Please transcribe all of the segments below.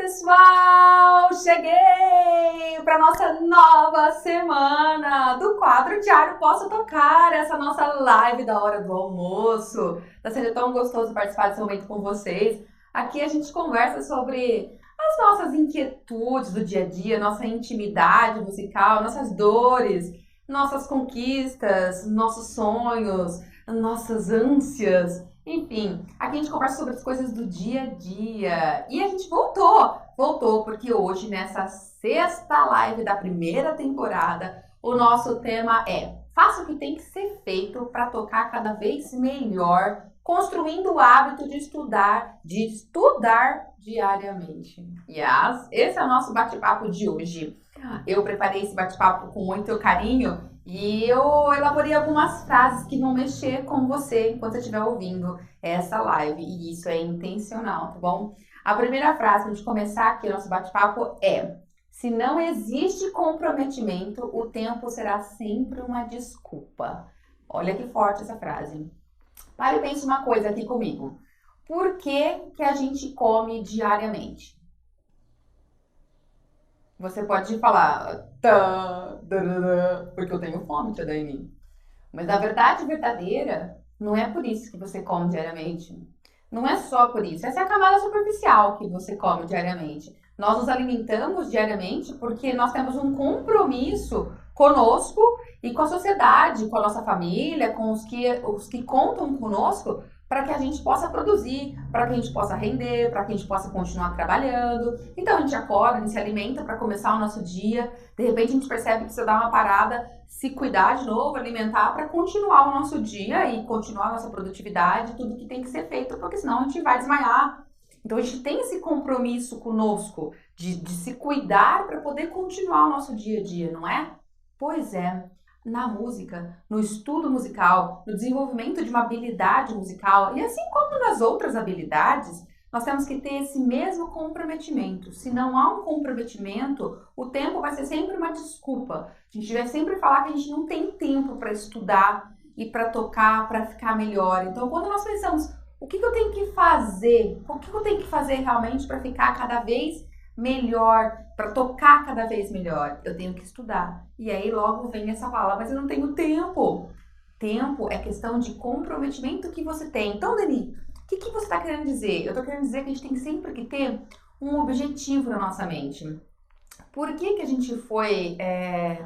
pessoal! Cheguei para nossa nova semana do quadro Diário Posso Tocar, essa nossa live da hora do almoço. Tá sendo tão gostoso participar desse momento com vocês. Aqui a gente conversa sobre as nossas inquietudes do dia a dia, nossa intimidade musical, nossas dores, nossas conquistas, nossos sonhos, nossas ânsias. Enfim, aqui a gente conversa sobre as coisas do dia a dia. E a gente voltou porque hoje, nessa sexta live da primeira temporada, o nosso tema é: faça o que tem que ser feito para tocar cada vez melhor, construindo o hábito de estudar diariamente. Yes, esse é o nosso bate-papo de hoje. Eu preparei esse bate-papo com muito carinho e eu elaborei algumas frases que vão mexer com você enquanto você estiver ouvindo essa live. E isso é intencional, tá bom? A primeira frase para a gente começar aqui o nosso bate-papo é: se não existe comprometimento, o tempo será sempre uma desculpa. Olha que forte essa frase. Para e pense uma coisa aqui comigo. Por que a gente come diariamente? Você pode falar, porque eu tenho fome, tia Dani. Mas a verdade verdadeira não é por isso que você come diariamente. Não é só por isso. Essa é a camada superficial que você come diariamente. Nós nos alimentamos diariamente porque nós temos um compromisso conosco e com a sociedade, com a nossa família, com os que contam conosco, para que a gente possa produzir, para que a gente possa render, para que a gente possa continuar trabalhando. Então a gente acorda, a gente se alimenta para começar o nosso dia. De repente a gente percebe que precisa dar uma parada, se cuidar de novo, alimentar para continuar o nosso dia e continuar a nossa produtividade, tudo que tem que ser feito, porque senão a gente vai desmaiar. Então a gente tem esse compromisso conosco de se cuidar para poder continuar o nosso dia a dia, não é? Pois é. Na música, no estudo musical, no desenvolvimento de uma habilidade musical e assim como nas outras habilidades, nós temos que ter esse mesmo comprometimento. Se não há um comprometimento, o tempo vai ser sempre uma desculpa. A gente vai sempre falar que a gente não tem tempo para estudar e para tocar, para ficar melhor. Então, quando nós pensamos, o que eu tenho que fazer? O que eu tenho que fazer realmente para ficar cada vez melhor, para tocar cada vez melhor? Eu tenho que estudar. E aí logo vem essa fala, mas eu não tenho tempo. Tempo é questão de comprometimento que você tem. Então, Dani, o que você está querendo dizer? Eu estou querendo dizer que a gente tem sempre que ter um objetivo na nossa mente. Por que a gente foi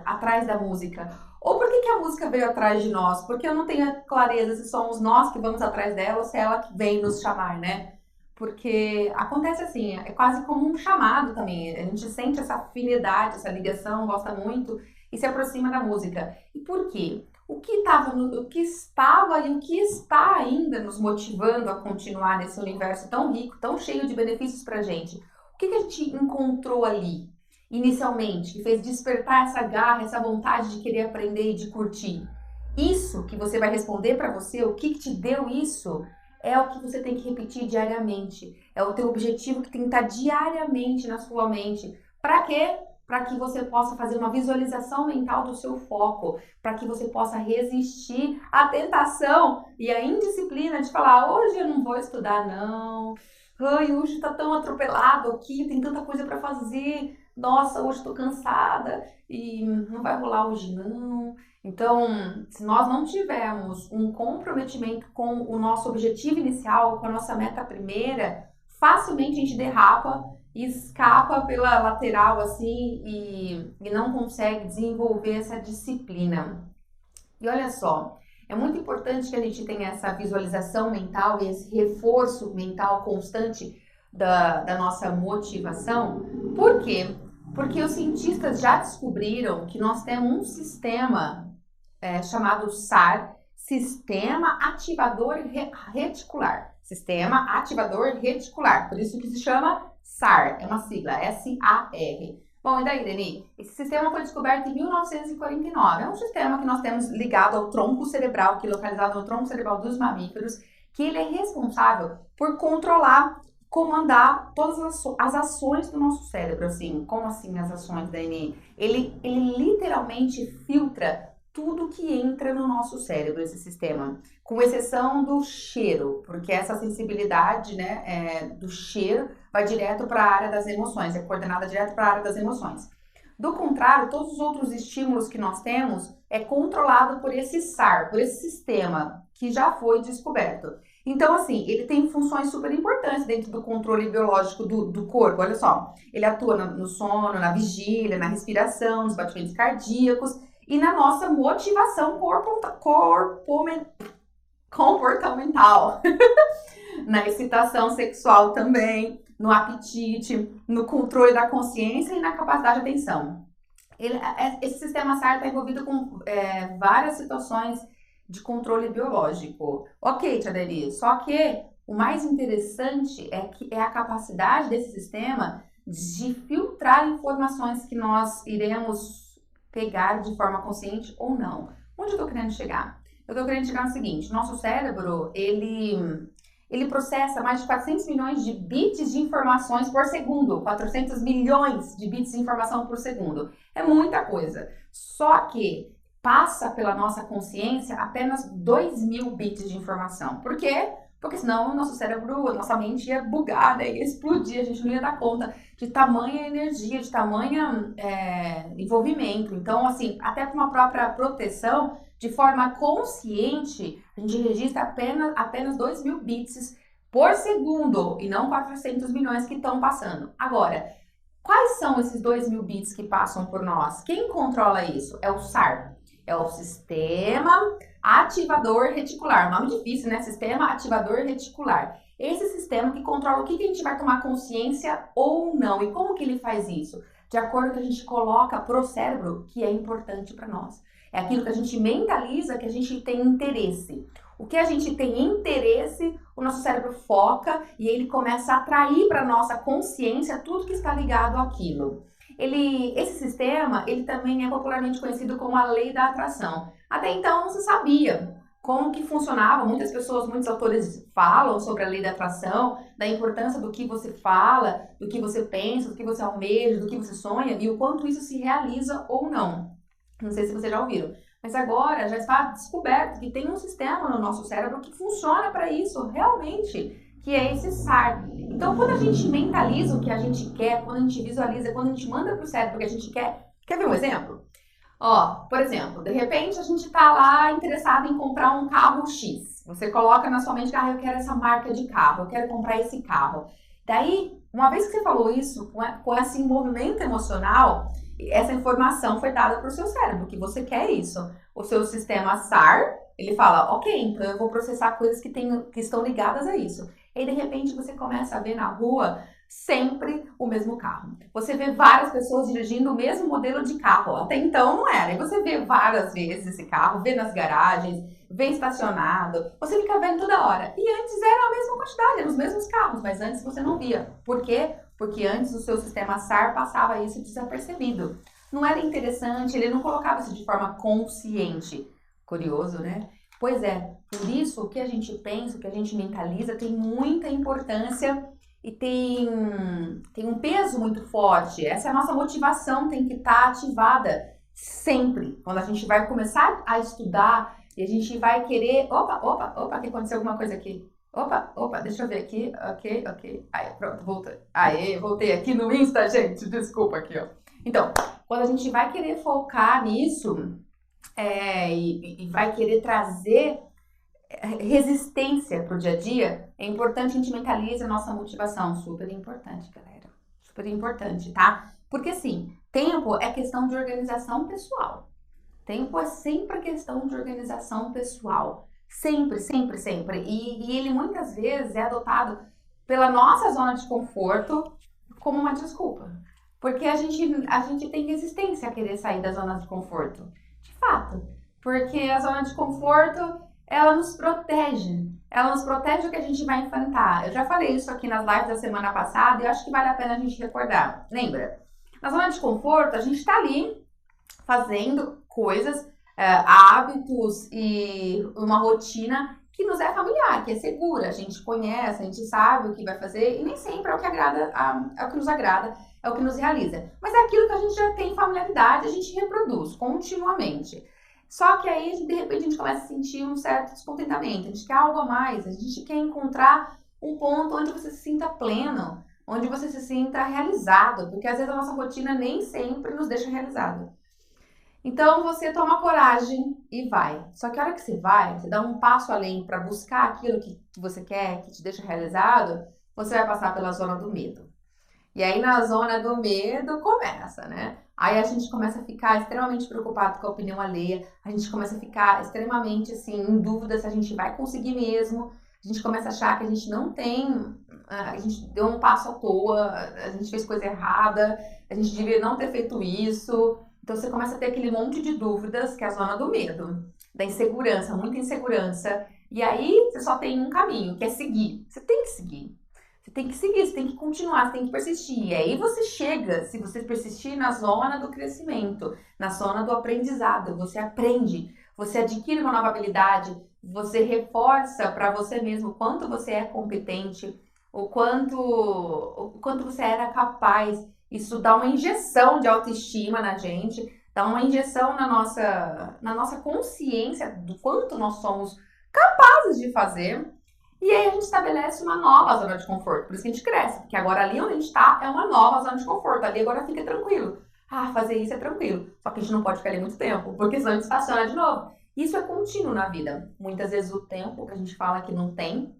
atrás da música? Ou por que a música veio atrás de nós? Porque eu não tenho clareza se somos nós que vamos atrás dela ou se é ela que vem nos chamar, né? Porque acontece assim, é quase como um chamado também. A gente sente essa afinidade, essa ligação, gosta muito e se aproxima da música. E por quê? O que estava e o que está ainda nos motivando a continuar nesse universo tão rico, tão cheio de benefícios pra gente? O que a gente encontrou ali, inicialmente, que fez despertar essa garra, essa vontade de querer aprender e de curtir? Isso que você vai responder pra você, o que te deu isso? É o que você tem que repetir diariamente. É o teu objetivo que tem que estar diariamente na sua mente. Para quê? Para que você possa fazer uma visualização mental do seu foco. Para que você possa resistir à tentação e à indisciplina de falar: hoje eu não vou estudar, não. Ai, hoje está tão atropelado aqui, tem tanta coisa para fazer. Nossa, hoje estou cansada e não vai rolar hoje, não. Então, se nós não tivermos um comprometimento com o nosso objetivo inicial, com a nossa meta primeira, facilmente a gente derrapa e escapa pela lateral assim e não consegue desenvolver essa disciplina. E olha só, é muito importante que a gente tenha essa visualização mental e esse reforço mental constante da nossa motivação. Por quê? Porque os cientistas já descobriram que nós temos um sistema chamado SAR, Sistema Ativador Reticular. Sistema Ativador Reticular, por isso que se chama SAR, é uma sigla, S-A-R. Bom, e daí, Dani? Esse sistema foi descoberto em 1949. É um sistema que nós temos ligado ao tronco cerebral, que é localizado no tronco cerebral dos mamíferos, que ele é responsável por controlar, comandar todas as ações do nosso cérebro. Assim, como assim as ações, Dani? Ele literalmente filtra tudo que entra no nosso cérebro, esse sistema, com exceção do cheiro, porque essa sensibilidade, né, do cheiro vai direto para a área das emoções, é coordenada direto para a área das emoções. Do contrário, todos os outros estímulos que nós temos é controlado por esse SAR, por esse sistema que já foi descoberto. Então, assim, ele tem funções super importantes dentro do controle biológico do corpo. Olha só, ele atua no sono, na vigília, na respiração, nos batimentos cardíacos e na nossa motivação comportamental, na excitação sexual também, no apetite, no controle da consciência e na capacidade de atenção. Esse sistema SAR está envolvido com várias situações de controle biológico. Ok, Tia Deli, só que o mais interessante é a capacidade desse sistema de filtrar informações que nós iremos pegar de forma consciente ou não. Onde eu estou querendo chegar? Eu estou querendo chegar no seguinte, nosso cérebro, ele processa mais de 400 milhões de bits de informações por segundo, 400 milhões de bits de informação por segundo. É muita coisa. Só que passa pela nossa consciência apenas 2.000 bits de informação. Por quê? Porque senão o nosso cérebro, a nossa mente ia bugar, né? Ia explodir, a gente não ia dar conta de tamanha energia, de tamanha envolvimento. Então, assim, até para uma própria proteção, de forma consciente, a gente registra apenas 2.000 bits por segundo e não 400 milhões que estão passando. Agora, quais são esses 2.000 bits que passam por nós? Quem controla isso? É o SAR. É o Sistema Ativador Reticular. Nome difícil, né? Sistema Ativador Reticular. Esse sistema que controla o que a gente vai tomar consciência ou não. E como que ele faz isso? De acordo com o que a gente coloca pro cérebro, que é importante para nós. É aquilo que a gente mentaliza, que a gente tem interesse. O que a gente tem interesse, o nosso cérebro foca e ele começa a atrair para nossa consciência tudo que está ligado àquilo. Esse sistema, ele também é popularmente conhecido como a lei da atração. Até então não se sabia como que funcionava. Muitas pessoas, muitos autores falam sobre a lei da atração, da importância do que você fala, do que você pensa, do que você almeja, do que você sonha e o quanto isso se realiza ou não. Não sei se vocês já ouviram, mas agora já está descoberto que tem um sistema no nosso cérebro que funciona para isso, realmente, que é esse SAR. Então, quando a gente mentaliza o que a gente quer, quando a gente visualiza, quando a gente manda para o cérebro o que a gente quer... Quer ver um exemplo? Ó, por exemplo, de repente a gente está lá interessado em comprar um carro X. Você coloca na sua mente, eu quero essa marca de carro, eu quero comprar esse carro. Daí, uma vez que você falou isso, com esse envolvimento emocional, essa informação foi dada para o seu cérebro, que você quer isso. O seu sistema SAR, ele fala, ok, então eu vou processar coisas que estão ligadas a isso. E de repente você começa a ver na rua sempre o mesmo carro. Você vê várias pessoas dirigindo o mesmo modelo de carro. Até então não era. E você vê várias vezes esse carro, vê nas garagens, vê estacionado. Você fica vendo toda hora. E antes era a mesma quantidade, eram os mesmos carros, mas antes você não via. Por quê? Porque antes o seu sistema SAR passava isso desapercebido. Não era interessante, ele não colocava isso de forma consciente. Curioso, né? Pois é, por isso o que a gente pensa, o que a gente mentaliza tem muita importância e tem um peso muito forte. Essa é a nossa motivação, tem que estar ativada sempre. Quando a gente vai começar a estudar e a gente vai querer... Opa, que aconteceu alguma coisa aqui. Opa, deixa eu ver aqui. Ok. Aí, pronto, voltei aqui no Insta, gente. Desculpa aqui, ó. Então, quando a gente vai querer focar nisso e vai querer trazer resistência pro dia a dia, é importante a gente mentalizar a nossa motivação. Super importante, galera. Super importante, tá? Porque, assim, tempo é questão de organização pessoal. Tempo é sempre questão de organização pessoal. Sempre. E ele muitas vezes é adotado pela nossa zona de conforto como uma desculpa. Porque a gente tem resistência a querer sair da zona de conforto. De fato. Porque a zona de conforto, ela nos protege. Ela nos protege do que a gente vai enfrentar. Eu já falei isso aqui nas lives da semana passada e eu acho que vale a pena a gente recordar. Lembra? Na zona de conforto, a gente tá ali fazendo coisas, hábitos e uma rotina que nos é familiar, que é segura. A gente conhece, a gente sabe o que vai fazer e nem sempre é o que agrada, é o que nos agrada, é o que nos realiza. Mas é aquilo que a gente já tem familiaridade, a gente reproduz continuamente. Só que aí, de repente, a gente começa a sentir um certo descontentamento. A gente quer algo a mais, a gente quer encontrar um ponto onde você se sinta pleno, onde você se sinta realizado, porque às vezes a nossa rotina nem sempre nos deixa realizado. Então você toma coragem e vai. Só que a hora que você dá um passo além para buscar aquilo que você quer, que te deixa realizado, você vai passar pela zona do medo. E aí na zona do medo começa, né? Aí a gente começa a ficar extremamente preocupado com a opinião alheia, a gente começa a ficar extremamente assim em dúvida se a gente vai conseguir mesmo, a gente começa a achar que a gente não tem, a gente deu um passo à toa, a gente fez coisa errada, a gente devia não ter feito isso. Então você começa a ter aquele monte de dúvidas, que é a zona do medo, da insegurança, muita insegurança. E aí você só tem um caminho, que é seguir. Você tem que seguir. Você tem que seguir, você tem que continuar, você tem que persistir. E aí você chega, se você persistir, na zona do crescimento, na zona do aprendizado. Você aprende, você adquire uma nova habilidade, você reforça para você mesmo o quanto você é competente, o quanto você era capaz. Isso dá uma injeção de autoestima na gente, dá uma injeção na nossa consciência do quanto nós somos capazes de fazer. E aí a gente estabelece uma nova zona de conforto. Por isso que a gente cresce, porque agora ali onde a gente está é uma nova zona de conforto. Ali agora fica tranquilo. Ah, fazer isso é tranquilo. Só que a gente não pode ficar ali muito tempo, porque senão a gente estaciona de novo. Isso é contínuo na vida. Muitas vezes o tempo que a gente fala que não tem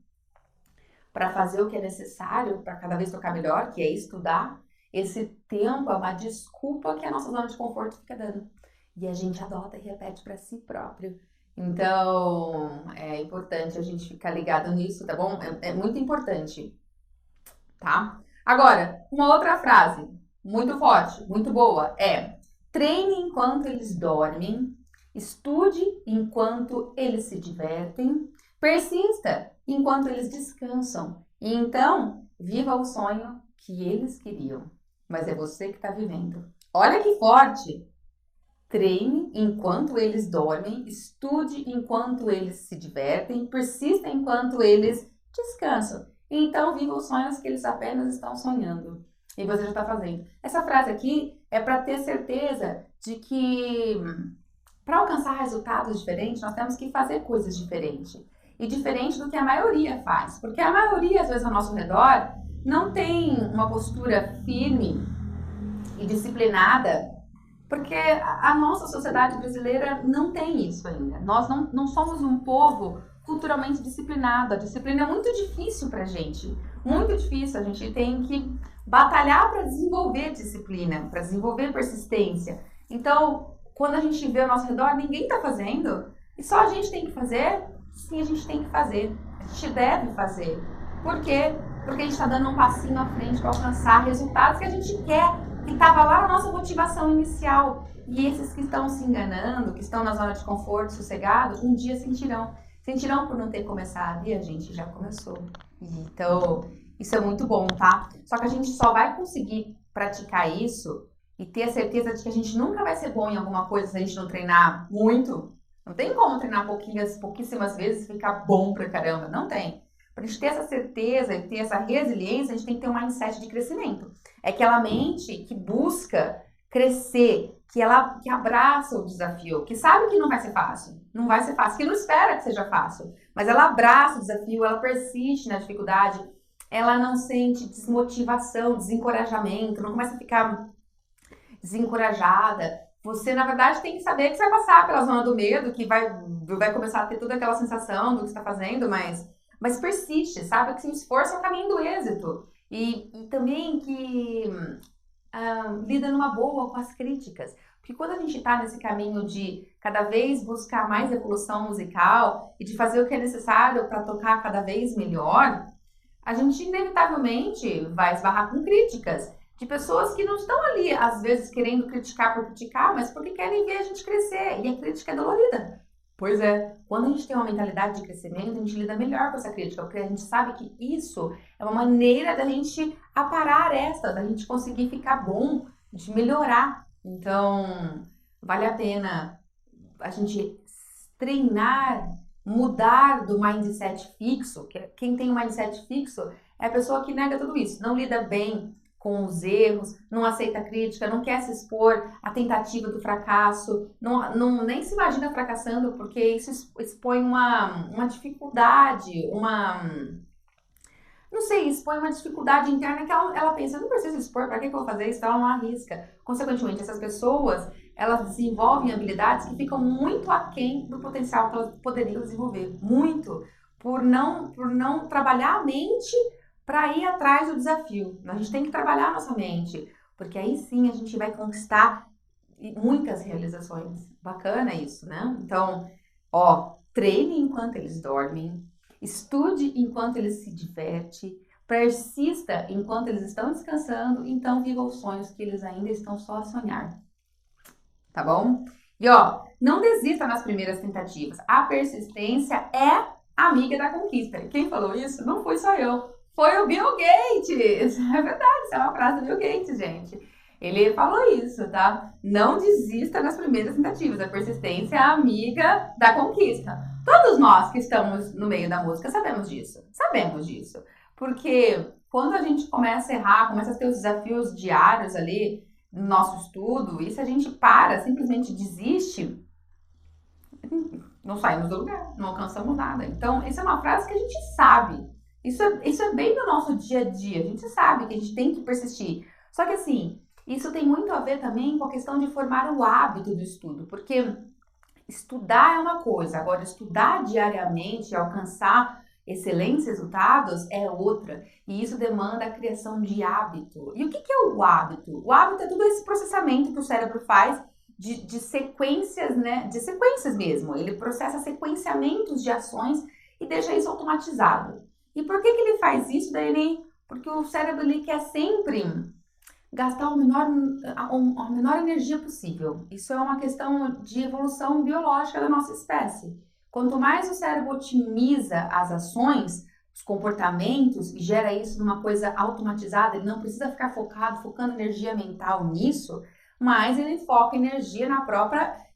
para fazer o que é necessário para cada vez tocar melhor, que é estudar, esse tempo é uma desculpa que a nossa zona de conforto fica dando. E a gente adota e repete para si próprio. Então, é importante a gente ficar ligado nisso, tá bom? É muito importante, tá? Agora, uma outra frase muito forte, muito boa, é: treine enquanto eles dormem, estude enquanto eles se divertem, persista enquanto eles descansam. E então, viva o sonho que eles queriam, mas é você que está vivendo. Olha que forte! Treine enquanto eles dormem, estude enquanto eles se divertem, persista enquanto eles descansam. Então, viva os sonhos que eles apenas estão sonhando. E você já está fazendo. Essa frase aqui é para ter certeza de que para alcançar resultados diferentes, nós temos que fazer coisas diferentes. E diferente do que a maioria faz. Porque a maioria, às vezes, ao nosso redor, não tem uma postura firme e disciplinada, porque a nossa sociedade brasileira não tem isso ainda. Nós não somos um povo culturalmente disciplinado. A disciplina é muito difícil pra gente. Muito difícil. A gente tem que batalhar para desenvolver disciplina, para desenvolver persistência. Então, quando a gente vê ao nosso redor, ninguém tá fazendo. E só a gente tem que fazer? Sim, a gente tem que fazer. A gente deve fazer. Por quê? Porque a gente está dando um passinho à frente para alcançar resultados que a gente quer, que estava lá na nossa motivação inicial. E esses que estão se enganando, que estão na zona de conforto, sossegado, um dia sentirão. Sentirão por não ter começado. E a gente já começou. Então, isso é muito bom, tá? Só que a gente só vai conseguir praticar isso e ter a certeza de que a gente nunca vai ser bom em alguma coisa se a gente não treinar muito. Não tem como treinar pouquíssimas vezes e ficar bom pra caramba. Não tem. Para a gente ter essa certeza e ter essa resiliência, a gente tem que ter um mindset de crescimento. É aquela mente que busca crescer, que abraça o desafio, que sabe que não vai ser fácil. Não vai ser fácil, que não espera que seja fácil. Mas ela abraça o desafio, ela persiste na dificuldade, ela não sente desmotivação, desencorajamento, não começa a ficar desencorajada. Você, na verdade, tem que saber que você vai passar pela zona do medo, que vai começar a ter toda aquela sensação do que você está fazendo, mas persiste, sabe? Que o esforço é o caminho do êxito. E também que lida numa boa com as críticas. Porque quando a gente está nesse caminho de cada vez buscar mais evolução musical e de fazer o que é necessário para tocar cada vez melhor, a gente inevitavelmente vai esbarrar com críticas de pessoas que não estão ali, às vezes, querendo criticar por criticar, mas porque querem ver a gente crescer. E a crítica é dolorida. Pois é, quando a gente tem uma mentalidade de crescimento, a gente lida melhor com essa crítica, porque a gente sabe que isso é uma maneira da gente aparar arestas, da gente conseguir ficar bom, de melhorar. Então, vale a pena a gente treinar, mudar do mindset fixo, que quem tem um mindset fixo é a pessoa que nega tudo isso, não lida bem com os erros, não aceita crítica, não quer se expor à tentativa do fracasso, nem se imagina fracassando, porque isso expõe uma dificuldade, não sei, expõe uma dificuldade interna que ela pensa, eu não preciso expor, para que eu vou fazer isso? Então ela não arrisca. Consequentemente, essas pessoas, elas desenvolvem habilidades que ficam muito aquém do potencial que elas poderiam desenvolver. Muito. Por não trabalhar a mente para ir atrás do desafio. A gente tem que trabalhar a nossa mente, porque aí sim a gente vai conquistar muitas realizações. Bacana isso, né? Então, ó, treine enquanto eles dormem, estude enquanto eles se diverte, persista enquanto eles estão descansando, então viva os sonhos que eles ainda estão só a sonhar, tá bom? E ó, não desista nas primeiras tentativas. A persistência é amiga da conquista. Quem falou isso não foi só eu, foi o Bill Gates. É verdade, isso é uma frase do Bill Gates, gente. Ele falou isso, tá? Não desista nas primeiras tentativas. A persistência é a amiga da conquista. Todos nós que estamos no meio da música sabemos disso. Sabemos disso. Porque quando a gente começa a errar, começa a ter os desafios diários ali no nosso estudo, e se a gente para, simplesmente desiste, não saímos do lugar, não alcançamos nada. Então, essa é uma frase que a gente sabe. Isso é bem do nosso dia a dia. A gente sabe que a gente tem que persistir. Só que assim, isso tem muito a ver também com a questão de formar o hábito do estudo, porque estudar é uma coisa, agora estudar diariamente e alcançar excelentes resultados é outra. E isso demanda a criação de hábito. E o que é o hábito? O hábito é todo esse processamento que o cérebro faz de sequências, né? De sequências mesmo. Ele processa sequenciamentos de ações e deixa isso automatizado. E por que ele faz isso, Daiane? Porque o cérebro ele quer sempre gastar a menor energia possível. Isso é uma questão de evolução biológica da nossa espécie. Quanto mais o cérebro otimiza as ações, os comportamentos e gera isso numa coisa automatizada, ele não precisa ficar focando energia mental nisso, mas ele foca energia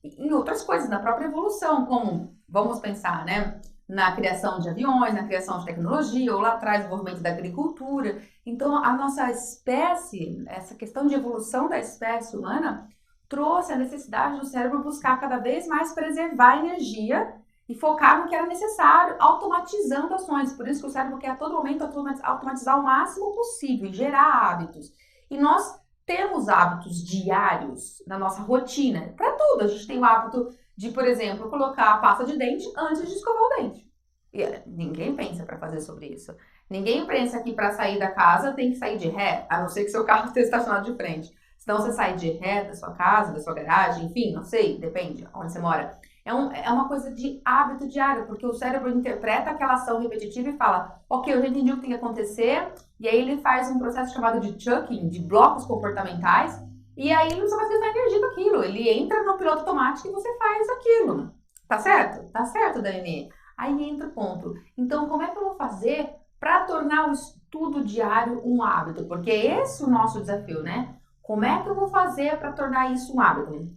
em outras coisas, na própria evolução, como, vamos pensar, né? Na criação de aviões, na criação de tecnologia, ou lá atrás, o desenvolvimento da agricultura. Então, a nossa espécie, essa questão de evolução da espécie humana, trouxe a necessidade do cérebro buscar cada vez mais preservar a energia e focar no que era necessário, automatizando ações. Por isso que o cérebro quer a todo momento automatizar o máximo possível e gerar hábitos. E nós temos hábitos diários na nossa rotina, para tudo. A gente tem o hábito de, por exemplo, colocar a pasta de dente antes de escovar o dente. E ninguém pensa para fazer sobre isso. Ninguém pensa que para sair da casa tem que sair de ré, a não ser que seu carro esteja estacionado de frente. Senão você sai de ré da sua casa, da sua garagem, enfim, não sei, depende onde você mora. É uma coisa de hábito diário, porque o cérebro interpreta aquela ação repetitiva e fala, ok, eu já entendi o que tem que acontecer, e aí ele faz um processo chamado de chunking, de blocos comportamentais, e aí ele não precisa mais gastar energia com aquilo, ele entra no piloto automático e você faz aquilo. Tá certo? Tá certo, Daiane? Aí entra o ponto. Então, como é que eu vou fazer para tornar o estudo diário um hábito? Porque esse é o nosso desafio, né? Como é que eu vou fazer para tornar isso um hábito?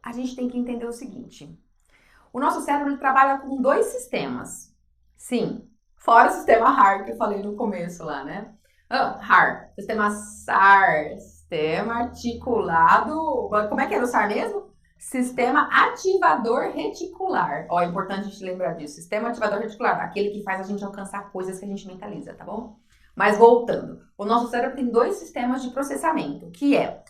A gente tem que entender o seguinte. O nosso cérebro ele trabalha com dois sistemas. Sim, fora o sistema HAR que eu falei no começo lá, né? HAR, sistema SAR, sistema articulado... Como é que era o SAR mesmo? Sistema ativador reticular. Ó, é importante a gente lembrar disso. Sistema ativador reticular, aquele que faz a gente alcançar coisas que a gente mentaliza, tá bom? Mas voltando, o nosso cérebro tem dois sistemas de processamento, que é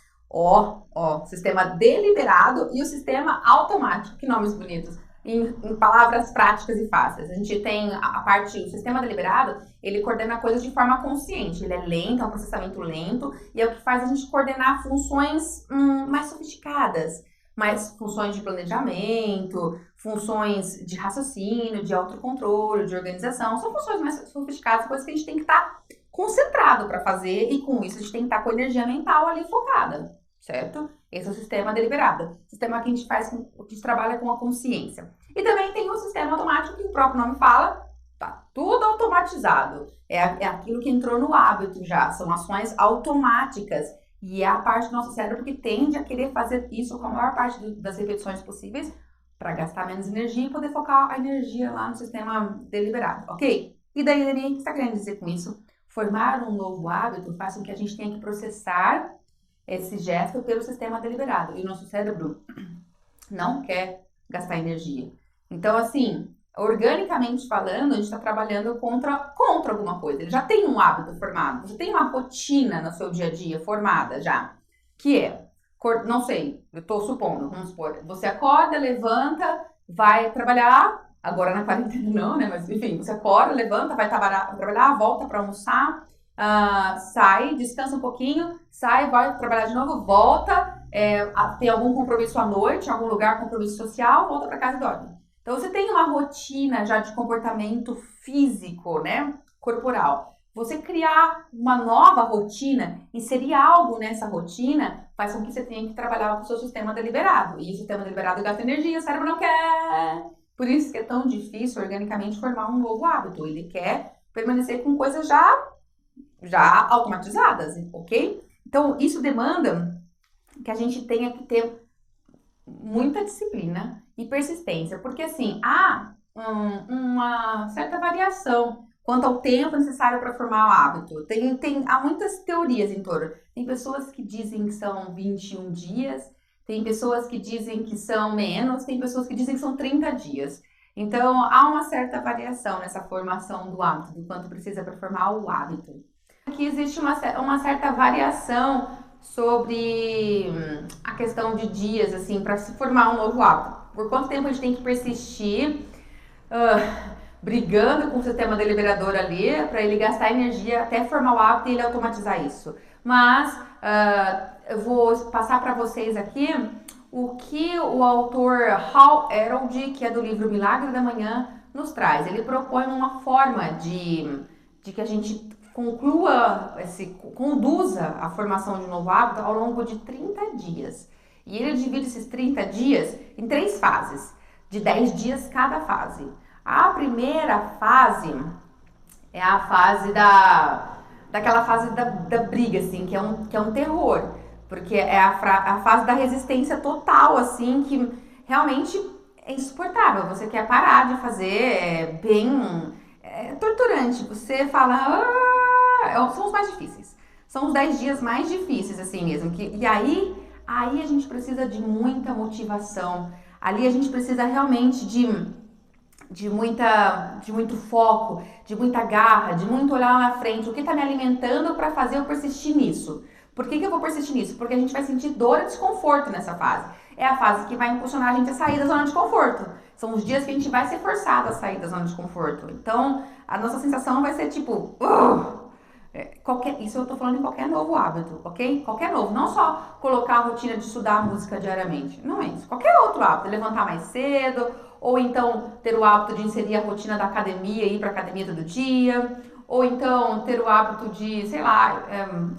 sistema deliberado e o sistema automático. Que nomes bonitos. Em palavras práticas e fáceis. A gente tem o sistema deliberado, ele coordena coisas de forma consciente. Ele é lento, é um processamento lento, e é o que faz a gente coordenar funções mais sofisticadas. Mais funções de planejamento, funções de raciocínio, de autocontrole, de organização. São funções mais sofisticadas, coisas que a gente tem que estar concentrado para fazer, e com isso a gente tem que estar com a energia mental ali focada, certo? Esse é o sistema deliberado. Sistema que a gente trabalha com a consciência. E também tem o sistema automático, que o próprio nome fala, tá tudo automatizado. É aquilo que entrou no hábito já, são ações automáticas. E é a parte do nosso cérebro que tende a querer fazer isso com a maior parte das repetições possíveis para gastar menos energia e poder focar a energia lá no sistema deliberado, ok? E daí, Dani, o que você está querendo dizer com isso? Formar um novo hábito faz com que a gente tenha que processar esse gesto pelo sistema deliberado. E o nosso cérebro não quer gastar energia. Então, assim, organicamente falando, a gente está trabalhando contra alguma coisa. Ele já tem um hábito formado, você tem uma rotina no seu dia a dia formada já, que é, não sei, eu estou supondo, vamos supor, você acorda, levanta, vai trabalhar, agora na quarentena não, né, mas enfim, você acorda, levanta, vai trabalhar, volta para almoçar, sai, descansa um pouquinho, sai, vai trabalhar de novo, volta, tem algum compromisso à noite, em algum lugar, compromisso social, volta para casa e dorme. Então, você tem uma rotina já de comportamento físico, né, corporal. Você criar uma nova rotina, inserir algo nessa rotina, faz com que você tenha que trabalhar com o seu sistema deliberado. E o sistema deliberado gasta energia, o cérebro não quer. Por isso que é tão difícil, organicamente, formar um novo hábito. Ele quer permanecer com coisas já automatizadas, ok? Então, isso demanda que a gente tenha que ter muita disciplina e persistência, porque assim, há uma certa variação quanto ao tempo necessário para formar o hábito. Há muitas teorias em torno. Tem pessoas que dizem que são 21 dias, tem pessoas que dizem que são menos, tem pessoas que dizem que são 30 dias. Então, há uma certa variação nessa formação do hábito, do quanto precisa para formar o hábito. Aqui existe uma certa variação sobre a questão de dias, assim, para se formar um novo hábito. Por quanto tempo a gente tem que persistir brigando com o sistema deliberador ali para ele gastar energia até formar o hábito e ele automatizar isso. Mas eu vou passar para vocês aqui o que o autor Hal Herold, que é do livro Milagre da Manhã, nos traz. Ele propõe uma forma de que a gente conduza a formação de um novo hábito ao longo de 30 dias. E ele divide esses 30 dias em 3 fases, de 10 dias cada fase. A primeira fase é a fase daquela fase da briga, assim, que é um terror, porque é a fase da resistência total, assim, que realmente é insuportável. Você quer parar de fazer, é torturante. Você fala, são os mais difíceis. São os 10 dias mais difíceis, assim mesmo. E aí a gente precisa de muita motivação. Ali a gente precisa realmente de muito foco, de muita garra, de muito olhar lá na frente. O que está me alimentando para fazer eu persistir nisso? Por que eu vou persistir nisso? Porque a gente vai sentir dor e desconforto nessa fase. É a fase que vai impulsionar a gente a sair da zona de conforto. São os dias que a gente vai ser forçado a sair da zona de conforto. Então, a nossa sensação vai ser tipo... isso eu tô falando em qualquer novo hábito, ok? Qualquer novo. Não só colocar a rotina de estudar música diariamente. Não é isso. Qualquer outro hábito. Levantar mais cedo. Ou então ter o hábito de inserir a rotina da academia e ir pra academia todo dia. Ou então ter o hábito de, sei lá,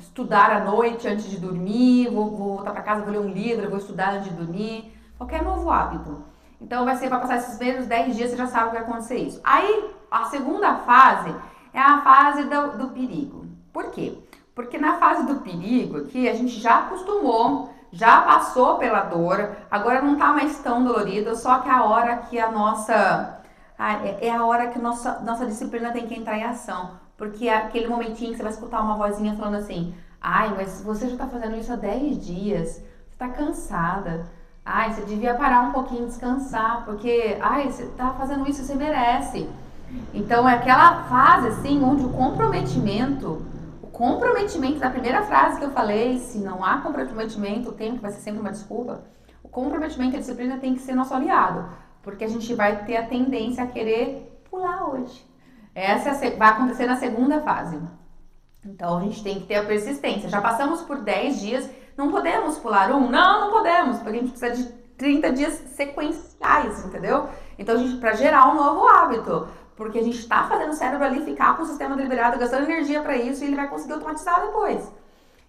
estudar à noite antes de dormir. Vou voltar pra casa, vou ler um livro, vou estudar antes de dormir. Qualquer novo hábito. Então vai passar esses primeiros 10 dias, você já sabe o que vai acontecer isso. Aí, a segunda fase é a fase do perigo. Por quê? Porque na fase do perigo aqui, a gente já acostumou, já passou pela dor, agora não tá mais tão dolorido, só que é a hora que a nossa disciplina tem que entrar em ação. Porque é aquele momentinho que você vai escutar uma vozinha falando assim, mas você já tá fazendo isso há 10 dias, você tá cansada. Você devia parar um pouquinho, descansar, porque, você tá fazendo isso, você merece. Então, é aquela fase, assim, onde o comprometimento da primeira frase que eu falei, se não há comprometimento, o tempo vai ser sempre uma desculpa, o comprometimento e a disciplina tem que ser nosso aliado, porque a gente vai ter a tendência a querer pular hoje. Essa vai acontecer na segunda fase. Então, a gente tem que ter a persistência. Já passamos por 10 dias, não podemos pular não podemos, porque a gente precisa de 30 dias sequenciais, entendeu? Então, para gerar um novo hábito, porque a gente está fazendo o cérebro ali ficar com o sistema deliberado, gastando energia para isso, e ele vai conseguir automatizar depois.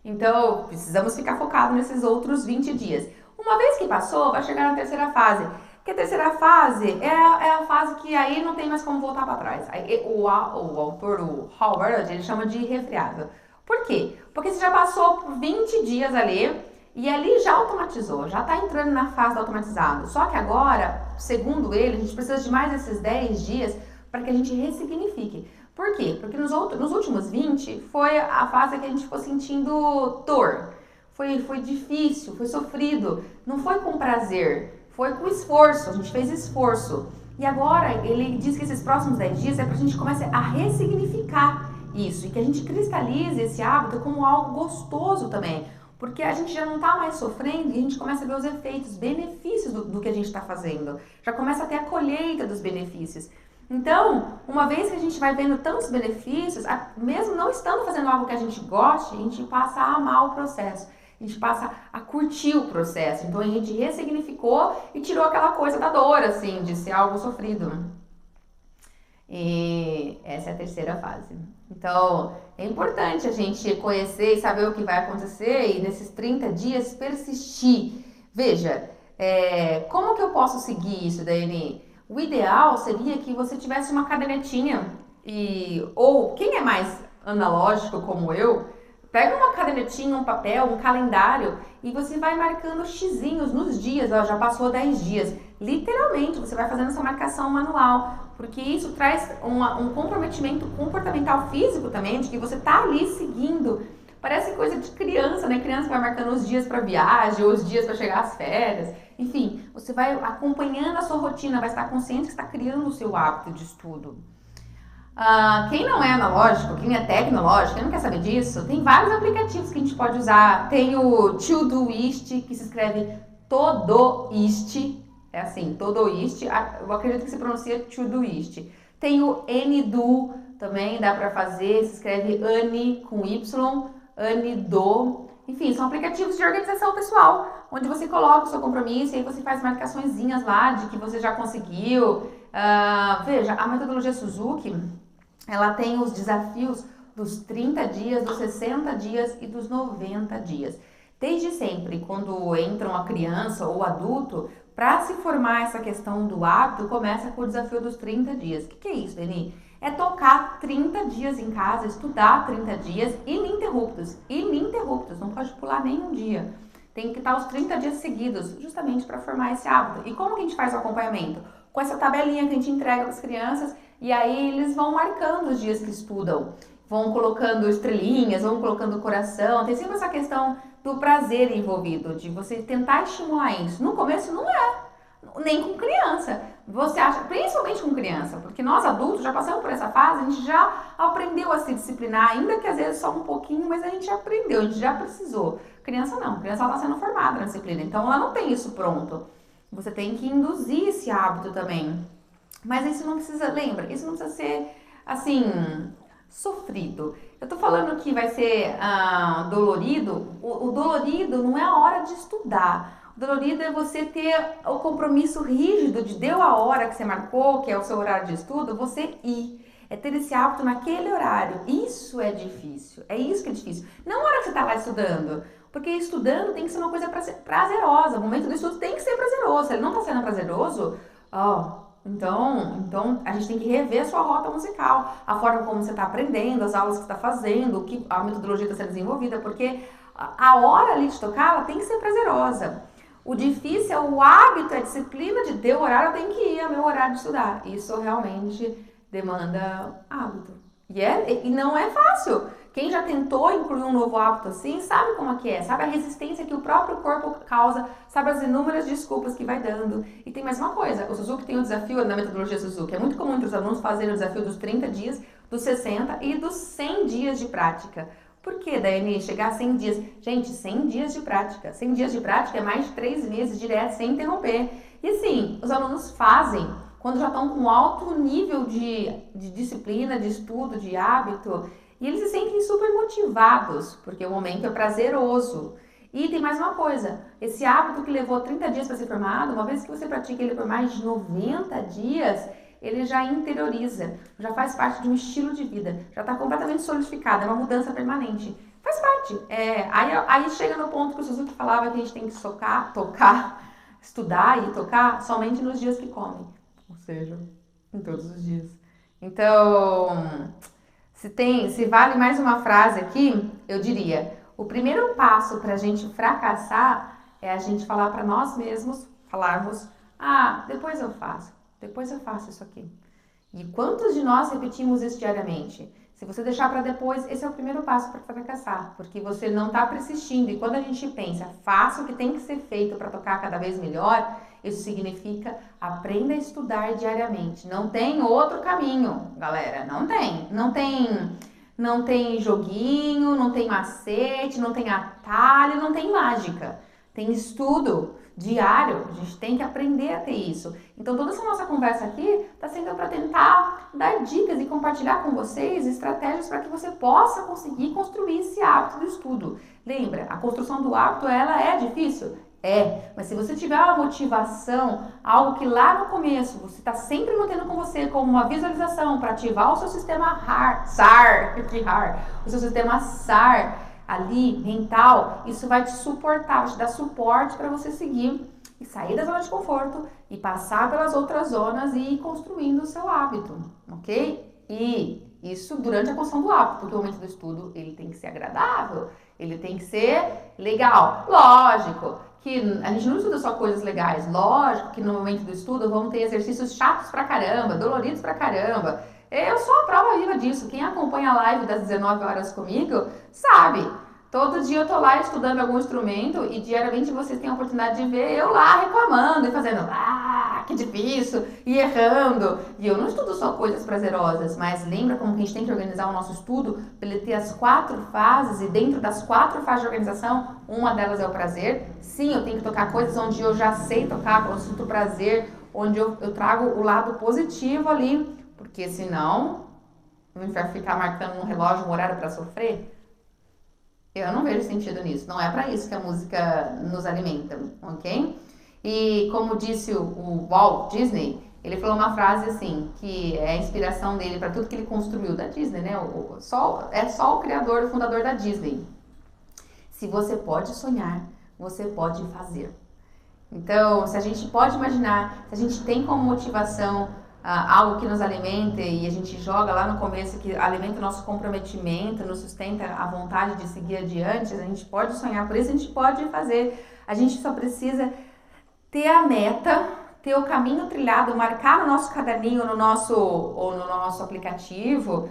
Então, precisamos ficar focados nesses outros 20 dias. Uma vez que passou, vai chegar na terceira fase. Porque a terceira fase é a fase que aí não tem mais como voltar para trás. Aí, o autor, o Howard, ele chama de irrefreável. Por quê? Porque você já passou por 20 dias ali e ali já automatizou, já está entrando na fase do automatizado. Só que agora, segundo ele, a gente precisa de mais esses 10 dias para que a gente ressignifique. Por quê? Porque nos últimos 20 foi a fase que a gente ficou sentindo dor. Foi difícil, foi sofrido, não foi com prazer. Foi com esforço, a gente fez esforço. E agora ele diz que esses próximos 10 dias é para a gente comece a ressignificar isso e que a gente cristalize esse hábito como algo gostoso também, porque a gente já não está mais sofrendo e a gente começa a ver os efeitos, benefícios do que a gente está fazendo, já começa a ter a colheita dos benefícios. Então, uma vez que a gente vai vendo tantos benefícios, mesmo não estando fazendo algo que a gente goste, a gente passa a amar o processo. A gente passa a curtir o processo. Então a gente ressignificou e tirou aquela coisa da dor, assim, de ser algo sofrido. E essa é a terceira fase. Então é importante a gente conhecer e saber o que vai acontecer e nesses 30 dias persistir. Veja, como que eu posso seguir isso, Daiane? O ideal seria que você tivesse uma cadernetinha ou quem é mais analógico como eu, pega uma cadernetinha, um papel, um calendário e você vai marcando xizinhos nos dias, ó, já passou 10 dias. Literalmente, você vai fazendo essa marcação manual, porque isso traz um comprometimento comportamental físico também, de que você tá ali seguindo. Parece coisa de criança, né? Criança vai marcando os dias para viagem, ou os dias para chegar às férias. Enfim, você vai acompanhando a sua rotina, vai estar consciente que está criando o seu hábito de estudo. Quem não é analógico, quem é tecnológico, quem não quer saber disso, tem vários aplicativos que a gente pode usar. Tem o Todoist, que se escreve Todoist, é assim, Todoist, eu acredito que se pronuncia Todoist. Tem o Anydo, também dá para fazer, se escreve Ani com Y, Anydo. Enfim, são aplicativos de organização pessoal, onde você coloca o seu compromisso e aí você faz marcaçõezinhas lá de que você já conseguiu. Veja, a metodologia Suzuki, ela tem os desafios dos 30 dias, dos 60 dias e dos 90 dias. Desde sempre, quando entra uma criança ou adulto, para se formar essa questão do hábito, começa com o desafio dos 30 dias. O que é isso, Deni? É tocar 30 dias em casa, estudar 30 dias ininterruptos, não pode pular nenhum dia. Tem que estar os 30 dias seguidos, justamente para formar esse hábito. E como que a gente faz o acompanhamento? Com essa tabelinha que a gente entrega para as crianças, e aí eles vão marcando os dias que estudam, vão colocando estrelinhas, vão colocando coração, tem sempre essa questão do prazer envolvido, de você tentar estimular isso. No começo não é, nem com criança. Você acha, principalmente com criança, porque nós adultos já passamos por essa fase, a gente já aprendeu a se disciplinar, ainda que às vezes só um pouquinho, mas a gente já aprendeu, a gente já precisou. Criança não, a criança está sendo formada na disciplina, então ela não tem isso pronto. Você tem que induzir esse hábito também. Mas isso não precisa, lembra, isso não precisa ser, assim, sofrido. Eu tô falando que vai ser dolorido. O dolorido não é a hora de estudar. O dolorido é você ter o compromisso rígido de deu a hora que você marcou, que é o seu horário de estudo, você ir. É ter esse hábito naquele horário. Isso é difícil. É isso que é difícil. Não a hora que você tá lá estudando. Porque estudando tem que ser uma coisa prazerosa. O momento do estudo tem que ser prazeroso. Se ele não tá sendo prazeroso, então a gente tem que rever a sua rota musical, a forma como você está aprendendo, as aulas que você está fazendo, a metodologia está sendo desenvolvida, porque a hora ali de tocar, ela tem que ser prazerosa. O difícil é o hábito, a disciplina de ter o horário, eu tenho que ir ao meu horário de estudar. Isso realmente demanda hábito. E não é fácil. Quem já tentou incluir um novo hábito assim, sabe como é que é, sabe a resistência que o próprio corpo causa, sabe as inúmeras desculpas que vai dando. E tem mais uma coisa, o Suzuki tem um desafio na metodologia Suzuki, é muito comum entre os alunos fazerem o desafio dos 30 dias, dos 60 e dos 100 dias de prática. Por que, Daiane, chegar a 100 dias? Gente, 100 dias de prática. 100 dias de prática é mais de 3 meses direto, sem interromper. E assim, os alunos fazem quando já estão com alto nível de disciplina, de estudo, de hábito, e eles se sentem super motivados, porque o momento é prazeroso. E tem mais uma coisa, esse hábito que levou 30 dias para ser formado, uma vez que você pratica ele por mais de 90 dias, ele já interioriza, já faz parte de um estilo de vida, já está completamente solidificado, é uma mudança permanente. Faz parte. Aí chega no ponto que o Suzuki falava que a gente tem que tocar, estudar e tocar somente nos dias que comem. Ou seja, em todos os dias. Então, se vale mais uma frase aqui, eu diria, o primeiro passo para a gente fracassar é a gente falar para nós mesmos, falarmos, depois eu faço isso aqui. E quantos de nós repetimos isso diariamente? Se você deixar para depois, esse é o primeiro passo para fracassar, porque você não está persistindo. E quando a gente pensa, faça o que tem que ser feito para tocar cada vez melhor, Isso significa aprenda a estudar diariamente. Não tem outro caminho, galera. Não tem. Não tem joguinho, não tem macete, não tem atalho, não tem mágica. Tem estudo diário. A gente tem que aprender a ter isso. Então toda essa nossa conversa aqui está sendo para tentar dar dicas e compartilhar com vocês estratégias para que você possa conseguir construir esse hábito do estudo. Lembra, a construção do hábito, ela é difícil? É, mas se você tiver uma motivação, algo que lá no começo você está sempre mantendo com você como uma visualização para ativar o seu sistema o seu sistema SAR ali, mental, isso vai te suportar, vai te dar suporte para você seguir e sair da zona de conforto e passar pelas outras zonas e ir construindo o seu hábito, ok? E isso durante a construção do hábito, porque o momento do estudo ele tem que ser agradável, ele tem que ser legal. Lógico que a gente não estuda só coisas legais, lógico que no momento do estudo vão ter exercícios chatos pra caramba, doloridos pra caramba. Eu sou a prova viva disso. Quem acompanha a live das 19 horas comigo sabe. Todo dia eu tô lá estudando algum instrumento e diariamente vocês têm a oportunidade de ver eu lá reclamando e fazendo que difícil, e errando. E eu não estudo só coisas prazerosas, mas lembra como que a gente tem que organizar o nosso estudo para ele ter as 4 fases, e dentro das 4 fases de organização, uma delas é o prazer. Sim, eu tenho que tocar coisas onde eu já sei tocar, onde eu sinto prazer, onde eu trago o lado positivo ali, porque senão a gente vai ficar marcando no relógio um horário para sofrer. Eu não vejo sentido nisso, não é para isso que a música nos alimenta, ok? E como disse o Walt Disney, ele falou uma frase assim, que é a inspiração dele para tudo que ele construiu da Disney, né? É só o criador, o fundador da Disney. Se você pode sonhar, você pode fazer. Então, se a gente pode imaginar, se a gente tem como motivação algo que nos alimenta e a gente joga lá no começo que alimenta o nosso comprometimento, nos sustenta a vontade de seguir adiante, a gente pode sonhar, por isso a gente pode fazer. A gente só precisa ter a meta, ter o caminho trilhado, marcar no nosso caderninho no nosso aplicativo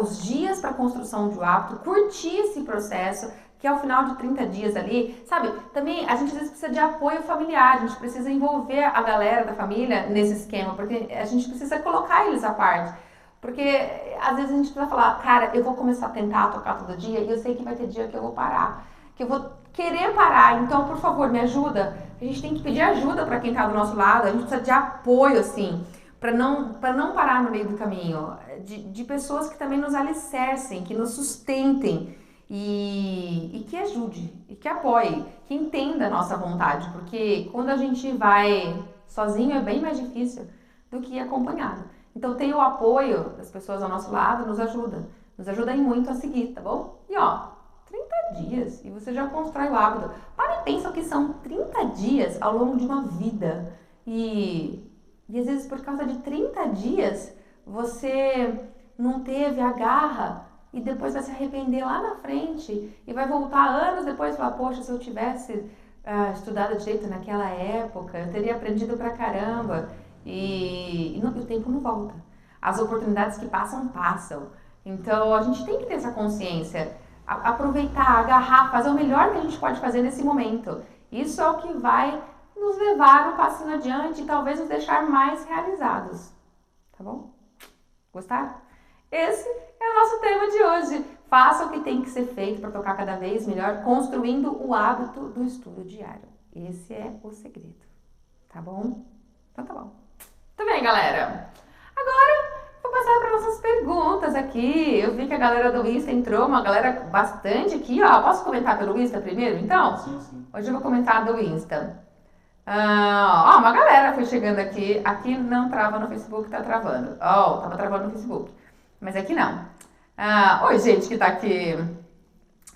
os dias para a construção de um hábito, curtir esse processo, que ao final de 30 dias ali, sabe? Também a gente às vezes precisa de apoio familiar, a gente precisa envolver a galera da família nesse esquema, porque a gente precisa colocar eles à parte. Porque às vezes a gente precisa falar, cara, eu vou começar a tentar tocar todo dia e eu sei que vai ter dia que eu vou parar, que eu vou querer parar, então por favor me ajuda. A gente tem que pedir ajuda para quem tá do nosso lado, a gente precisa de apoio assim, para não parar no meio do caminho, de pessoas que também nos alicercem, que nos sustentem e que ajude, e que apoie, que entenda a nossa vontade, porque quando a gente vai sozinho é bem mais difícil do que acompanhado. Então ter o apoio das pessoas ao nosso lado nos ajuda e muito a seguir, tá bom? E ó, 30 dias e você já constrói o hábito. Para e pensa que são 30 dias ao longo de uma vida. E às vezes por causa de 30 dias você não teve a garra e depois vai se arrepender lá na frente e vai voltar anos depois e falar, poxa, se eu tivesse estudado direito naquela época, eu teria aprendido pra caramba. E o tempo não volta. As oportunidades que passam. Então a gente tem que ter essa consciência. Aproveitar, agarrar, fazer o melhor que a gente pode fazer nesse momento. Isso é o que vai nos levar um passinho adiante e talvez nos deixar mais realizados. Tá bom? Gostaram? Esse é o nosso tema de hoje. Faça o que tem que ser feito para tocar cada vez melhor, construindo o hábito do estudo diário. Esse é o segredo. Tá bom? Então tá bom. Muito bem, galera. Agora vou passar para nossas perguntas aqui. Eu vi que a galera do Insta entrou, uma galera bastante aqui, ó. Posso comentar pelo Insta primeiro, então? Sim. Hoje eu vou comentar do Insta. Uma galera foi chegando aqui. Aqui não trava no Facebook, tá travando. Tava travando no Facebook. Mas aqui não. Oi, gente que tá aqui.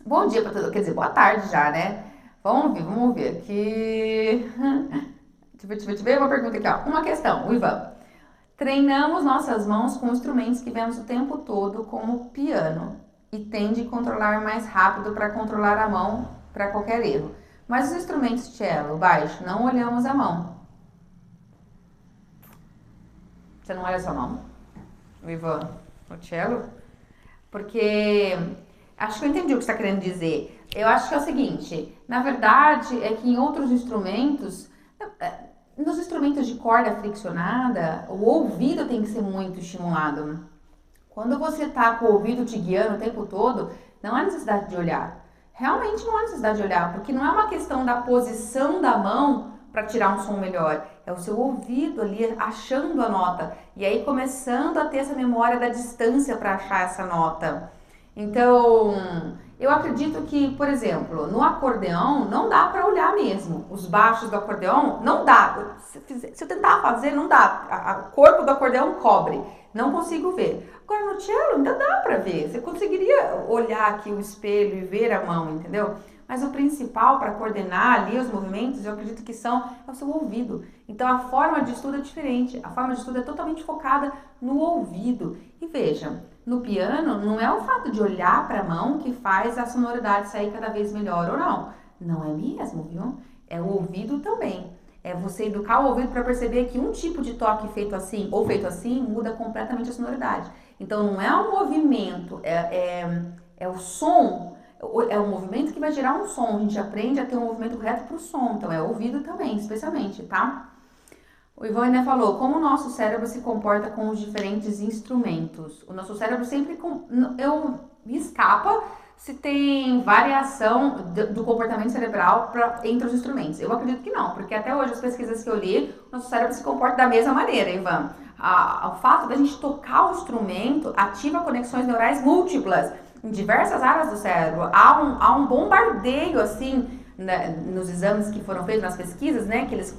Bom dia pra todos. Quer dizer, boa tarde já, né? Vamos ver aqui. Deixa eu ver uma pergunta aqui, ó. Uma questão, o Ivan. Treinamos nossas mãos com instrumentos que vemos o tempo todo, como piano, e tende a controlar mais rápido para controlar a mão para qualquer erro. Mas os instrumentos cello, baixo, não olhamos a mão. Você não olha a sua mão? O Ivan, o cello? Porque acho que eu entendi o que você está querendo dizer. Eu acho que é o seguinte, na verdade, é que em outros instrumentos, Nos instrumentos de corda friccionada, o ouvido tem que ser muito estimulado. Quando você tá com o ouvido te guiando o tempo todo, não há necessidade de olhar. Realmente não há necessidade de olhar, porque não é uma questão da posição da mão para tirar um som melhor. É o seu ouvido ali achando a nota e aí começando a ter essa memória da distância para achar essa nota. Então, eu acredito que, por exemplo, no acordeão não dá para olhar mesmo. Os baixos do acordeão não dá. Se eu tentar fazer, não dá. O corpo do acordeão cobre. Não consigo ver. Agora no cello ainda dá para ver. Você conseguiria olhar aqui o espelho e ver a mão, entendeu? Mas o principal para coordenar ali os movimentos, eu acredito que é o seu ouvido. Então a forma de estudo é diferente. A forma de estudo é totalmente focada no ouvido. E veja, no piano não é o fato de olhar para a mão que faz a sonoridade sair cada vez melhor ou não. Não é mesmo, viu? É o ouvido também. É você educar o ouvido para perceber que um tipo de toque feito assim ou feito assim muda completamente a sonoridade. Então não é um movimento, é o som. É um movimento que vai gerar um som. A gente aprende a ter um movimento correto para o som. Então é ouvido também, especialmente, tá? O Ivan ainda falou, como o nosso cérebro se comporta com os diferentes instrumentos. O nosso cérebro sempre me escapa se tem variação do comportamento cerebral entre os instrumentos. Eu acredito que não, porque até hoje as pesquisas que eu li, o nosso cérebro se comporta da mesma maneira, Ivan. O fato da gente tocar o instrumento ativa conexões neurais múltiplas em diversas áreas do cérebro. Há um bombardeio, assim, né, nos exames que foram feitos, nas pesquisas, né, que eles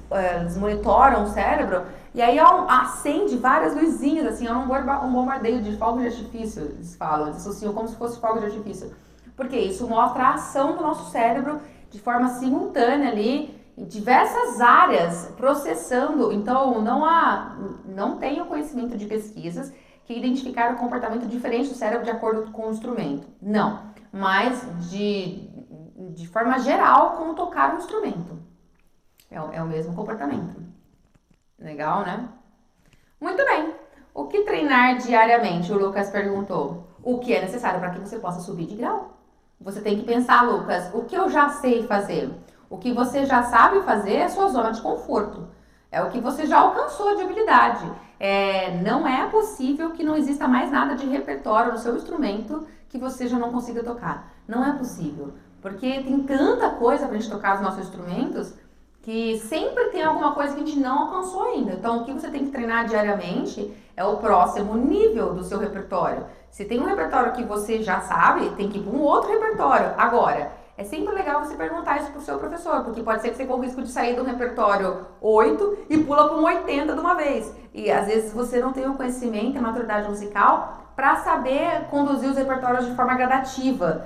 monitoram o cérebro, e aí acende várias luzinhas, assim, um bombardeio de fogos de artifício, eles falam, eles associam como se fosse fogos de artifício. Porque isso mostra a ação do nosso cérebro de forma simultânea ali, em diversas áreas, processando. Então, não tenho conhecimento de pesquisas que identificaram o comportamento diferente do cérebro de acordo com o instrumento. Não, mas de forma geral, como tocar o instrumento. É o mesmo comportamento. Legal, né? Muito bem. O que treinar diariamente? O Lucas perguntou. O que é necessário para que você possa subir de grau? Você tem que pensar, Lucas, o que eu já sei fazer? O que você já sabe fazer é a sua zona de conforto. É o que você já alcançou de habilidade. Não é possível que não exista mais nada de repertório no seu instrumento que você já não consiga tocar. Não é possível. Porque tem tanta coisa pra gente tocar os nossos instrumentos que sempre tem alguma coisa que a gente não alcançou ainda. Então, o que você tem que treinar diariamente é o próximo nível do seu repertório. Se tem um repertório que você já sabe, tem que ir para um outro repertório. Agora, é sempre legal você perguntar isso pro seu professor, porque pode ser que você corra o risco de sair do repertório 8 e pula para um 80 de uma vez. E às vezes você não tem o conhecimento e a maturidade musical para saber conduzir os repertórios de forma gradativa,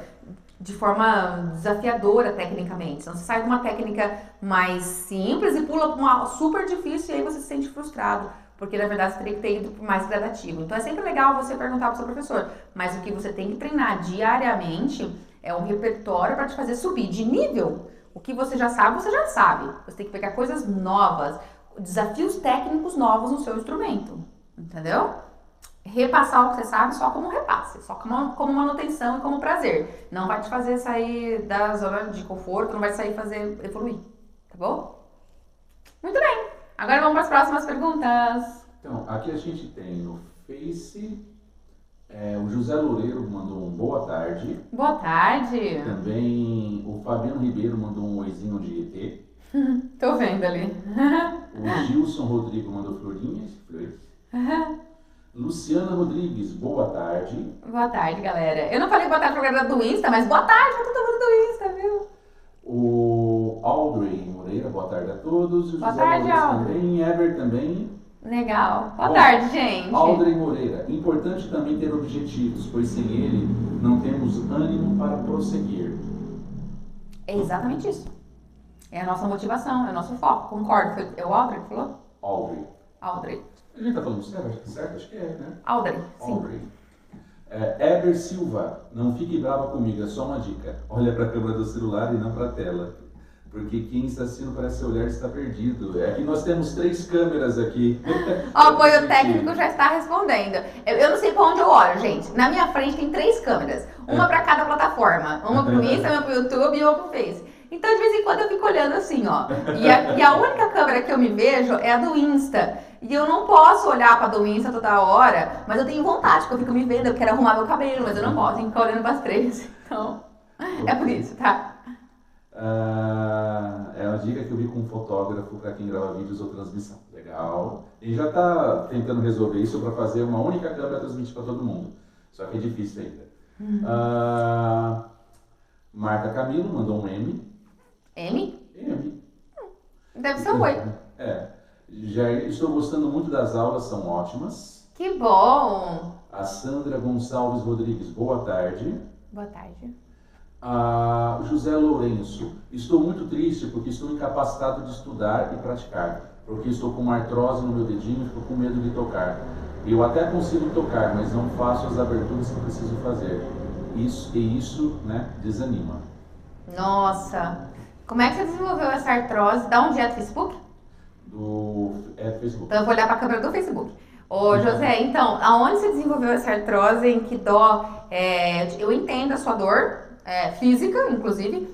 de forma desafiadora tecnicamente. Então você sai de uma técnica mais simples e pula para uma super difícil e aí você se sente frustrado, porque na verdade você teria que ter ido para mais gradativo. Então é sempre legal você perguntar para o seu professor, mas o que você tem que treinar diariamente é um repertório para te fazer subir de nível. O que você já sabe, você já sabe. Você tem que pegar coisas novas, desafios técnicos novos no seu instrumento, entendeu? Repassar o que você sabe só como repasse, só como manutenção e como prazer. Não vai te fazer sair da zona de conforto, não vai sair fazer evoluir, tá bom? Muito bem, agora vamos para as próximas perguntas. Então, aqui a gente tem no Face, o José Loureiro mandou um boa tarde. Boa tarde. Também o Fabiano Ribeiro mandou um oizinho de ET. Tô vendo ali. O Gilson Rodrigo mandou flores. Luciana Rodrigues, boa tarde. Boa tarde, galera. Eu não falei boa tarde pra galera do Insta, mas boa tarde pra todo mundo do Insta, viu? O Audrey Moreira, boa tarde a todos. O Boa José tarde, Maurício Audrey. também. Ever também. Legal. Boa Bom, tarde, gente. Audrey Moreira, importante também ter objetivos, pois sem ele não temos ânimo para prosseguir. É exatamente isso. É a nossa motivação, é o nosso foco. Concordo. É o Audrey que falou? Audrey. Audrey. A gente tá falando certo? Acho que é, né? Audrey, sim. Audrey. Eber Silva, não fique brava comigo, é só uma dica. Olha para a câmera do celular e não para a tela. Porque quem está assistindo para esse olhar está perdido. É que nós temos 3 câmeras aqui. O apoio técnico já está respondendo. Eu não sei para onde eu olho, gente. Na minha frente tem 3 câmeras. Uma para cada plataforma. Uma para o Insta, uma para o YouTube e uma para o Face. Então, de vez em quando, eu fico olhando assim, ó. E a única câmera que eu me vejo é a do Insta. E eu não posso olhar pra do Insta toda hora, mas eu tenho vontade, porque eu fico me vendo, eu quero arrumar meu cabelo, mas eu não posso, tenho que ficar olhando pras três. Então, é por isso, tá? É uma dica que eu vi com um fotógrafo para quem grava vídeos ou transmissão. Legal. Ele já está tentando resolver isso para fazer uma única câmera transmitir para todo mundo. Só que é difícil ainda. Marta Camilo mandou um M. M? M. Deve ser um 8. Já estou gostando muito das aulas, são ótimas. Que bom! A Sandra Gonçalves Rodrigues, boa tarde. Boa tarde. José Lourenço, estou muito triste porque estou incapacitado de estudar e praticar, porque estou com uma artrose no meu dedinho e fico com medo de tocar. Eu até consigo tocar, mas não faço as aberturas que preciso fazer. Isso, né, desanima. Nossa! Como é que você desenvolveu essa artrose? Da onde é? Do Facebook? Do Facebook. Então eu vou olhar para a câmera do Facebook. Ô José, então, aonde você desenvolveu essa artrose? Em que dó? Eu entendo a sua dor. Física, inclusive,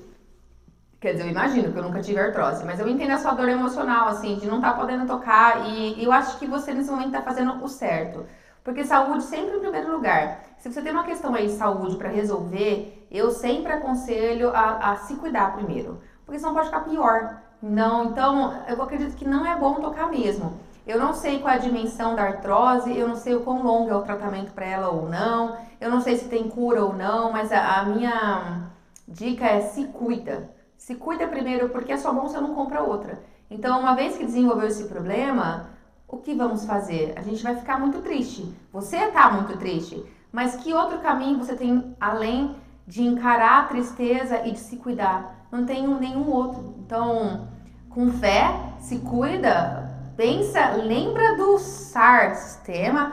quer dizer, eu imagino que eu nunca tive artrose, mas eu entendo a sua dor emocional, assim, de não estar podendo tocar, e eu acho que você nesse momento está fazendo o certo, porque saúde sempre em primeiro lugar. Se você tem uma questão aí de saúde para resolver, eu sempre aconselho a se cuidar primeiro, porque senão pode ficar pior. Não, então, eu acredito que não é bom tocar mesmo. Eu não sei qual é a dimensão da artrose, eu não sei o quão longo é o tratamento para ela ou não, eu não sei se tem cura ou não, mas a minha dica é se cuida. Se cuida primeiro, porque a sua mão você não compra outra. Então, uma vez que desenvolveu esse problema, o que vamos fazer? A gente vai ficar muito triste. Você está muito triste, mas que outro caminho você tem além de encarar a tristeza e de se cuidar? Não tem nenhum outro. Então, com fé, se cuida. Pensa, lembra do SAR, sistema,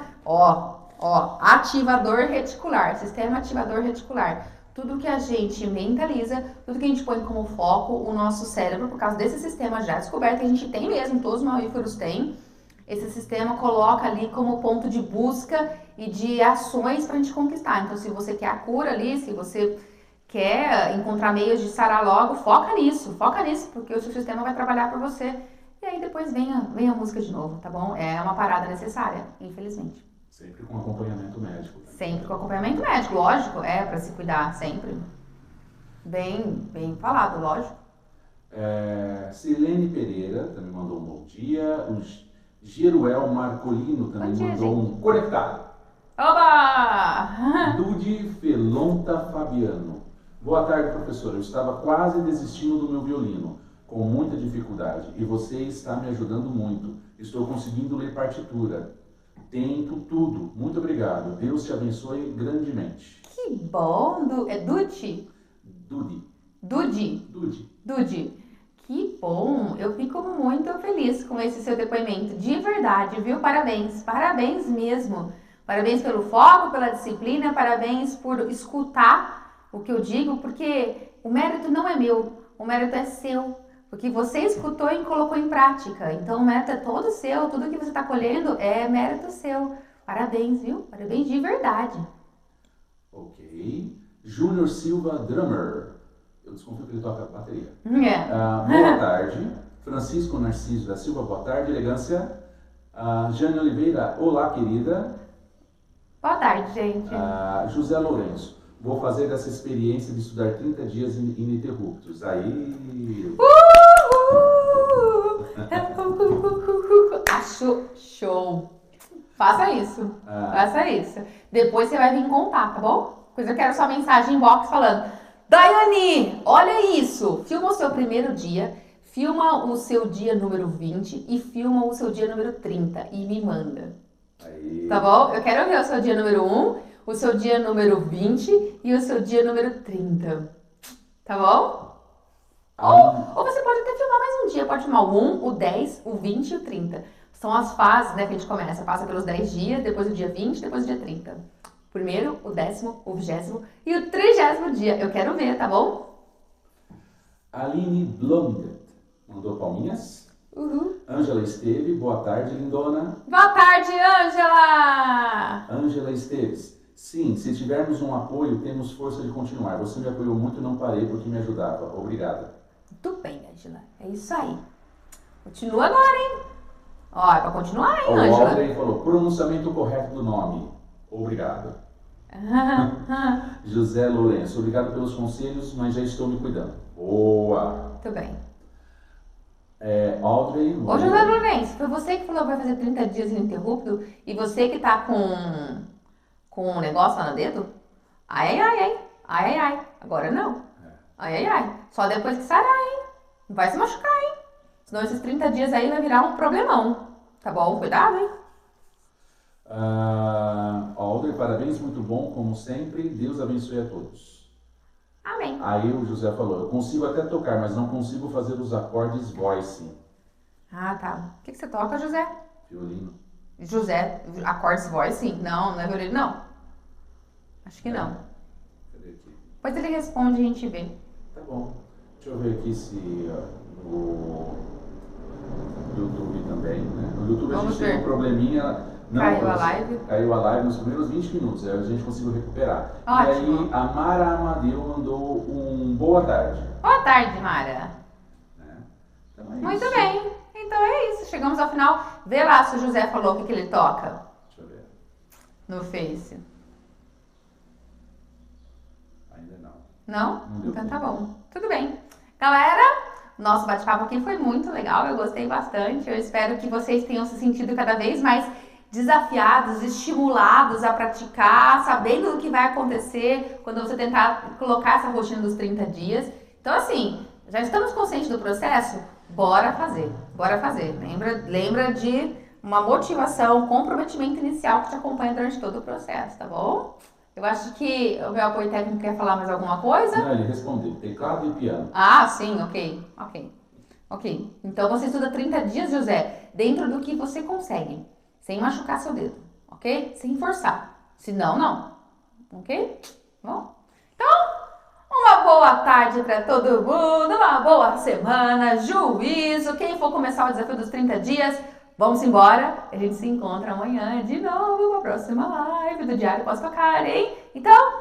ativador reticular, sistema ativador reticular. Tudo que a gente mentaliza, tudo que a gente põe como foco, o nosso cérebro, por causa desse sistema já descoberto, que a gente tem mesmo, todos os mamíferos têm, esse sistema coloca ali como ponto de busca e de ações pra gente conquistar. Então, se você quer a cura ali, se você quer encontrar meios de sarar logo, foca nisso, porque o seu sistema vai trabalhar por você. E aí depois vem a música de novo, tá bom? É uma parada necessária, infelizmente. Sempre com acompanhamento médico. Sempre com acompanhamento médico, lógico, pra se cuidar, sempre. Bem falado, lógico. Silene Pereira também mandou um bom dia. O Geruel Marcolino também mandou um conectado. Oba! Dude Felonta Fabiano. Boa tarde, professora. Eu estava quase desistindo do meu violino, com muita dificuldade, e você está me ajudando muito. Estou conseguindo ler partitura. Tento tudo. Muito obrigado. Deus te abençoe grandemente. Que bom! É Dude? Dude. Que bom! Eu fico muito feliz com esse seu depoimento. De verdade, viu? Parabéns. Parabéns mesmo. Parabéns pelo foco, pela disciplina. Parabéns por escutar o que eu digo, porque o mérito não é meu. O mérito é seu. Porque você escutou e colocou em prática. Então o mérito é todo seu. Tudo que você está colhendo é mérito seu. Parabéns, viu? Parabéns de verdade. Ok. Júnior Silva, drummer. Eu desconfio que ele toca bateria. Boa tarde. Francisco Narciso da Silva, boa tarde. Elegância. Jane Oliveira, olá, querida. Boa tarde, gente. José Lourenço. Vou fazer dessa experiência de estudar 30 dias ininterruptos. Aí... Acho show. Faça isso. Faça isso. Depois você vai vir contar, tá bom? Depois eu quero sua mensagem inbox falando: Daiane, olha isso. Filma o seu primeiro dia, filma o seu dia número 20 e filma o seu dia número 30 e me manda. Aí. Tá bom? Eu quero ver o seu dia número 1, o seu dia número 20 e o seu dia número 30. Tá bom? Ou você pode até filmar mais um dia. Pode filmar o 1, o 10, o 20 e o 30. São as fases, né, que a gente começa. Passa pelos 10 dias, depois o dia 20, depois o dia 30. Primeiro, o 10º, o 20º e o 30º dia. Eu quero ver, tá bom? Aline Blondet mandou palminhas. Ângela Esteve, boa tarde, lindona. Boa tarde, Ângela! Ângela Esteves. Sim, se tivermos um apoio, temos força de continuar. Você me apoiou muito e não parei porque me ajudava. Obrigada. Muito bem, Ângela. É isso aí. Continua agora, hein? Ó, é pra continuar, hein, O Ângela? Audrey falou, pronunciamento correto do nome. Obrigado. José Lourenço, obrigado pelos conselhos, mas já estou me cuidando. Boa! Muito bem. Audrey... Ô, José Lourenço, foi você que falou que vai fazer 30 dias ininterrupto e você que tá com um negócio lá no dedo? Ai, ai, ai, ai. Ai, ai, ai. Agora não. Ai, ai, ai. Só depois que sarar, hein? Não vai se machucar, hein? Senão esses 30 dias aí vai virar um problemão. Tá bom? Cuidado, hein? Audrey, parabéns, muito bom, como sempre. Deus abençoe a todos. Amém. Aí o José falou, eu consigo até tocar, mas não consigo fazer os acordes voice. Ah, tá. O que você toca, José? Violino. José, acordes voz, sim. Não, não é violino, não. Acho que não. Cadê aqui? Depois ele responde e a gente vê. Tá bom. Deixa eu ver aqui se no YouTube também, né? No YouTube a gente tem um probleminha. Não, Caiu a live? Caiu a live nos primeiros 20 minutos, aí a gente conseguiu recuperar. Ótimo. E aí a Mara Amadeu mandou um boa tarde. Boa tarde, Mara. Então é Muito isso. bem. Então é isso. Chegamos ao final. Vê lá se o José falou o que ele toca Deixa eu ver. no Face. Ainda não. Não? Não deu Então tempo. tá bom. Tudo bem. Galera, nosso bate-papo aqui foi muito legal. Eu gostei bastante. Eu espero que vocês tenham se sentido cada vez mais desafiados, estimulados a praticar, sabendo do que vai acontecer quando você tentar colocar essa rotina dos 30 dias. Então, assim, já estamos conscientes do processo? Bora fazer. Bora fazer. Lembra de uma motivação, um comprometimento inicial que te acompanha durante todo o processo, tá bom? Eu acho que o meu apoio técnico quer falar mais alguma coisa. Não, ele respondeu, teclado e piano. Ah, sim, ok. Então você estuda 30 dias, José, dentro do que você consegue, sem machucar seu dedo, ok? Sem forçar. Senão, não. Ok? Bom? Então, uma boa tarde para todo mundo, uma boa semana, juízo. Quem for começar o desafio dos 30 dias, vamos embora. A gente se encontra amanhã de novo com a próxima live do Diário Posso Tocar, hein? Então,